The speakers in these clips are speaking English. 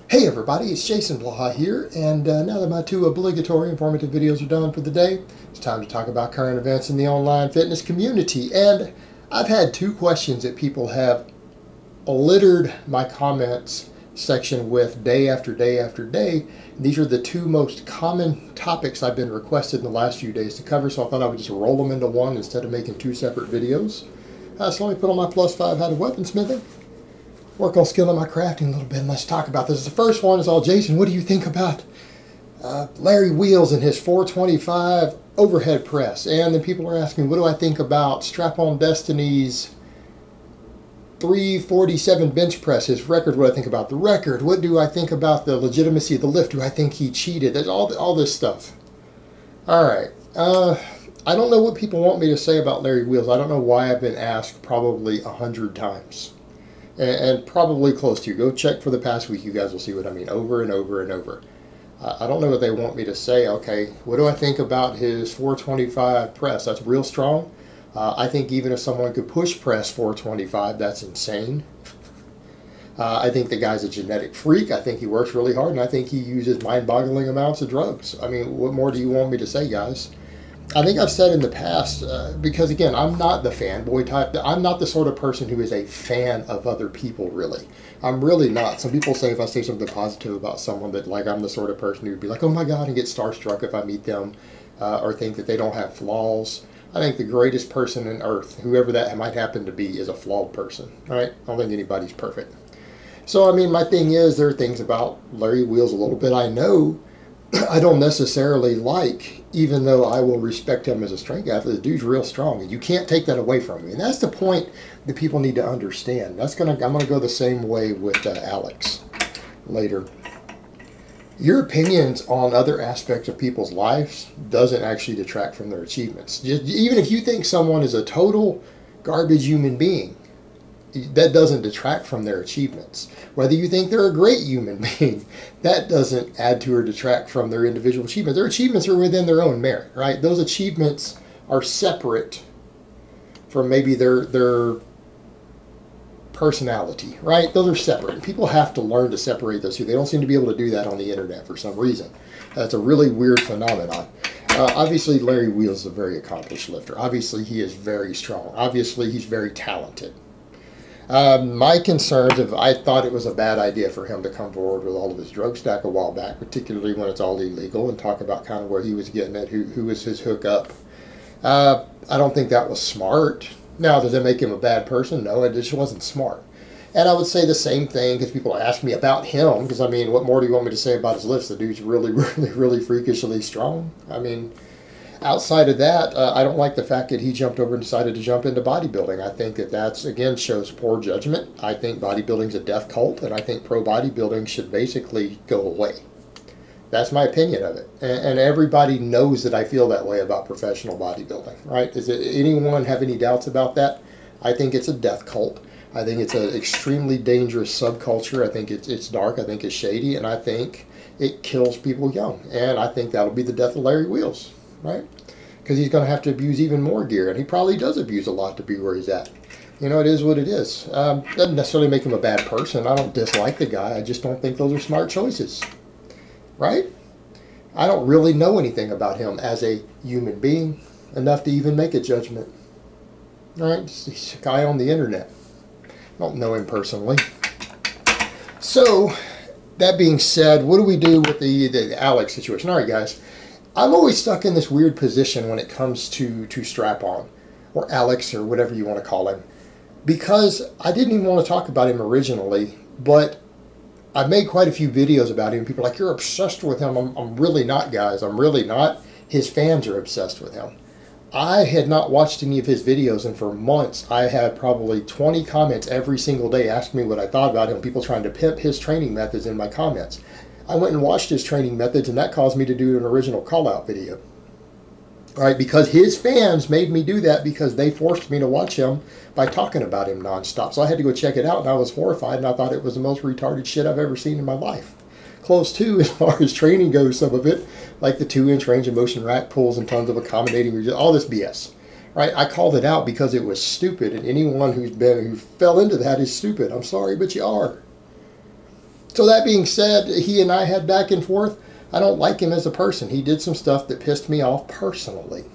Hey everybody, it's Jason Blaha here, and now that my two obligatory informative videos are done for the day, it's time to talk about current events in the online fitness community. And I've had two questions that people have littered my comments section with day after day after day. These are the two most common topics I've been requested in the last few days to cover, so I thought I would just roll them into one instead of making two separate videos. So let me put on my +5 hat of weaponsmithing, work on skilling my crafting a little bit, and let's talk about this. The first one is all, Jason, what do you think about Larry Wheels and his 425 overhead press? And then people are asking, what do I think about AlphaDestiny's 347 bench press, his record? What do I think about the record? What do I think about the legitimacy of the lift? Do I think he cheated? There's all this stuff. All right. I don't know what people want me to say about Larry Wheels. I don't know why I've been asked probably 100 times. And probably close to. Go check for the past week. You guys will see what I mean over and over and over. I don't know what they want me to say. Okay, what do I think about his 425 press? That's real strong. I think even if someone could push press 425, that's insane. I think the guy's a genetic freak. I think he works really hard, and I think he uses mind-boggling amounts of drugs. I mean, what more do you want me to say, guys? I think I've said in the past, because again, I'm not the fanboy type. I'm not the sort of person who is a fan of other people, really. I'm really not. Some people say if I say something positive about someone that, like, I'm the sort of person who'd be like, oh my God, and get starstruck if I meet them, or think that they don't have flaws. I think the greatest person on earth, whoever that might happen to be, is a flawed person, right? I don't think anybody's perfect. So, I mean, my thing is, there are things about Larry Wheels a little bit I know I don't necessarily like, even though I will respect him as a strength athlete. The dude's real strong, and you can't take that away from me. And that's the point that people need to understand. I'm gonna go the same way with Alex later. Your opinions on other aspects of people's lives doesn't actually detract from their achievements. Even if you think someone is a total garbage human being, that doesn't detract from their achievements. Whether you think they're a great human being, that doesn't add to or detract from their individual achievements. Their achievements are within their own merit, right? Those achievements are separate from maybe their personality, right? Those are separate. People have to learn to separate those two. They don't seem to be able to do that on the internet for some reason. That's a really weird phenomenon. Obviously, Larry Wheels is a very accomplished lifter. Obviously, he is very strong. Obviously, he's very talented. My concerns, I thought it was a bad idea for him to come forward with all of his drug stack a while back, particularly when it's all illegal, and talk about kind of where he was getting it, who was his hookup. I don't think that was smart. Now, does that make him a bad person? No, it just wasn't smart. And I would say the same thing, because people ask me about him, because I mean, what more do you want me to say about his lifts? The dude's really, really, really freakishly strong. I mean, outside of that, I don't like the fact that he jumped over and decided to jump into bodybuilding. I think that that's, again, shows poor judgment. I think bodybuilding's a death cult, and I think pro bodybuilding should basically go away. That's my opinion of it. And everybody knows that I feel that way about professional bodybuilding, right? Does anyone have any doubts about that? I think it's a death cult. I think it's an extremely dangerous subculture. I think it's dark. I think it's shady. And I think it kills people young. And I think that'll be the death of Larry Wheels, right? Because he's going to have to abuse even more gear, and he probably does abuse a lot to be where he's at. You know, it is what it is. Doesn't necessarily make him a bad person. I don't dislike the guy. I just don't think those are smart choices, right? I don't really know anything about him as a human being enough to even make a judgment. All right, he's a guy on the internet. I don't know him personally. So, that being said, what do we do with the Alex situation? All right, guys. I'm always stuck in this weird position when it comes to Strap-On, or Alex, or whatever you want to call him, because I didn't even want to talk about him originally, but I've made quite a few videos about him. People are like, you're obsessed with him. I'm really not, guys. I'm really not. His fans are obsessed with him. I had not watched any of his videos, and for months I had probably 20 comments every single day asking me what I thought about him, people trying to pimp his training methods in my comments. I went and watched his training methods, and that caused me to do an original call-out video. All right, because his fans made me do that because they forced me to watch him by talking about him nonstop. So I had to go check it out, and I was horrified, and I thought it was the most retarded shit I've ever seen in my life. Close to, as far as training goes, some of it, like the 2-inch range of motion rack pulls and tons of accommodating, all this BS. Right? I called it out because it was stupid, and anyone who fell into that is stupid. I'm sorry, but you are. So that being said, he and I had back and forth. I don't like him as a person. He did some stuff that pissed me off personally.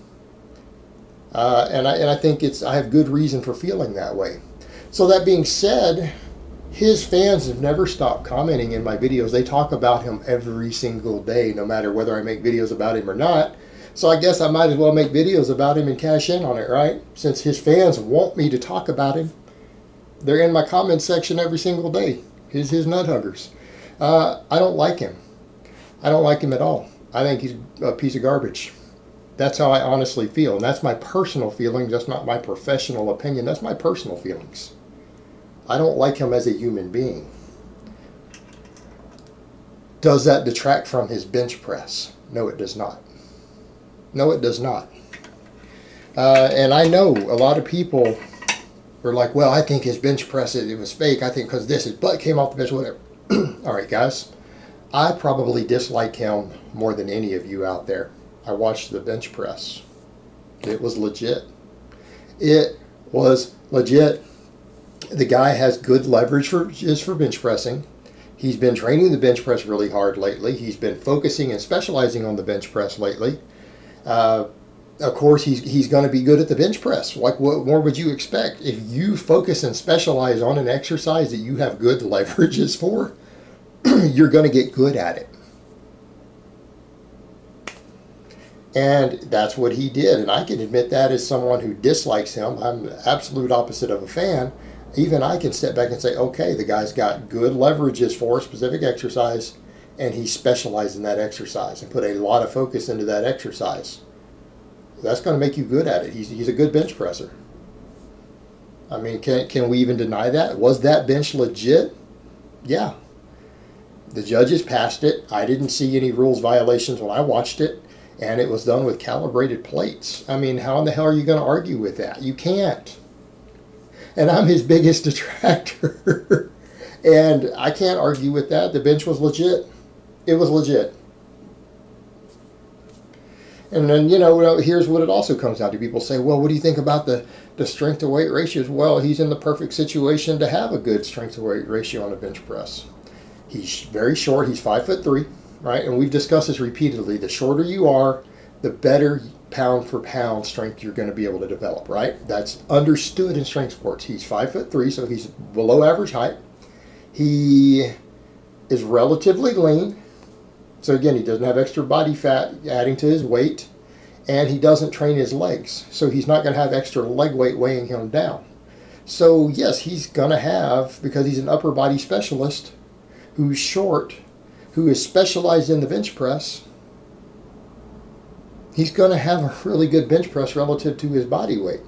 And I think I have good reason for feeling that way. So that being said, his fans have never stopped commenting in my videos. They talk about him every single day, no matter whether I make videos about him or not. So I guess I might as well make videos about him and cash in on it, right? Since his fans want me to talk about him. They're in my comment section every single day. His nut huggers. I don't like him. I don't like him at all. I think he's a piece of garbage. That's how I honestly feel. And that's my personal feelings. That's not my professional opinion. That's my personal feelings. I don't like him as a human being. Does that detract from his bench press? No, it does not. No, it does not. And I know a lot of people were like, well, I think his bench press, it was fake. I think because his butt came off the bench, whatever. All right, guys. I probably dislike him more than any of you out there. I watched the bench press. It was legit. It was legit. The guy has good leverage for bench pressing. He's been training the bench press really hard lately. He's been focusing and specializing on the bench press lately. Of course, he's going to be good at the bench press. Like, what more would you expect? If you focus and specialize on an exercise that you have good leverages for, you're going to get good at it. And that's what he did. And I can admit that as someone who dislikes him. I'm the absolute opposite of a fan. Even I can step back and say, okay, the guy's got good leverages for a specific exercise, and he specialized in that exercise and put a lot of focus into that exercise. That's going to make you good at it. He's a good bench presser. I mean, can we even deny that? Was that bench legit? Yeah. The judges passed it. I didn't see any rules violations when I watched it, and it was done with calibrated plates. I mean, how in the hell are you going to argue with that? You can't. And I'm his biggest detractor. And I can't argue with that. The bench was legit. It was legit. And then, you know, here's what it also comes down to. People say, well, what do you think about the strength to weight ratios? Well, he's in the perfect situation to have a good strength to weight ratio on a bench press. He's very short. He's 5'3", right? And we've discussed this repeatedly. The shorter you are, the better pound for pound strength you're going to be able to develop, right? That's understood in strength sports. He's 5'3", so he's below average height. He is relatively lean. So again, he doesn't have extra body fat adding to his weight, and he doesn't train his legs. So he's not going to have extra leg weight weighing him down. So yes, he's going to have, because he's an upper body specialist who's short, who is specialized in the bench press, he's going to have a really good bench press relative to his body weight.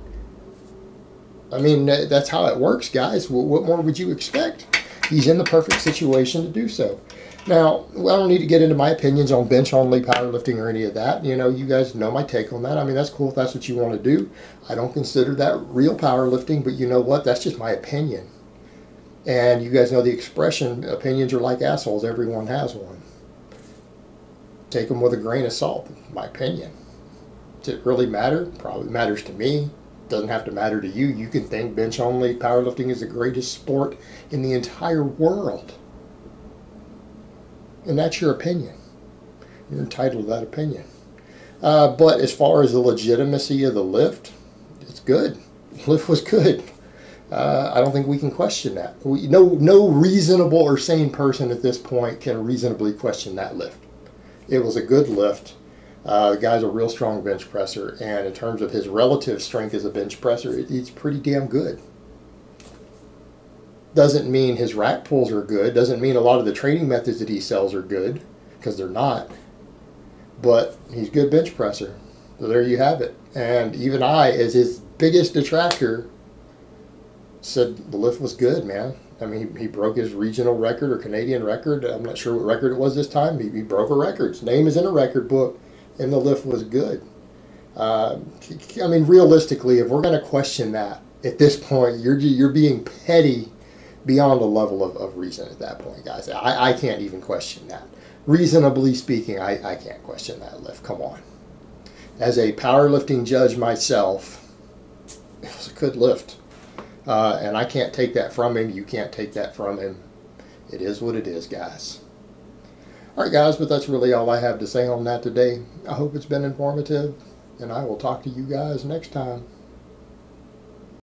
I mean, that's how it works, guys. What more would you expect? He's in the perfect situation to do so. Now, I don't need to get into my opinions on bench-only powerlifting or any of that. You know, you guys know my take on that. I mean, that's cool if that's what you want to do. I don't consider that real powerlifting, but you know what? That's just my opinion. And you guys know the expression, opinions are like assholes. Everyone has one. Take them with a grain of salt, my opinion. Does it really matter? Probably matters to me. Doesn't have to matter to you. You can think bench-only powerlifting is the greatest sport in the entire world. And that's your opinion. You're entitled to that opinion. But as far as the legitimacy of the lift, it's good. The lift was good. I don't think we can question that. No reasonable or sane person at this point can reasonably question that lift. It was a good lift. The guy's a real strong bench presser, and in terms of his relative strength as a bench presser, it's pretty damn good. Doesn't mean his rack pulls are good. Doesn't mean a lot of the training methods that he sells are good, because they're not. But he's a good bench presser. So there you have it. And even I, as his biggest detractor, said the lift was good, man. I mean, he broke his regional record or Canadian record. I'm not sure what record it was this time. He broke a record. His name is in a record book, and the lift was good. I mean, realistically, if we're going to question that at this point, you're being petty beyond a level of reason at that point, guys. I can't even question that. Reasonably speaking, I can't question that lift. Come on. As a powerlifting judge myself, it was a good lift. And I can't take that from him. You can't take that from him. It is what it is, guys. All right, guys, but that's really all I have to say on that today. I hope it's been informative, and I will talk to you guys next time.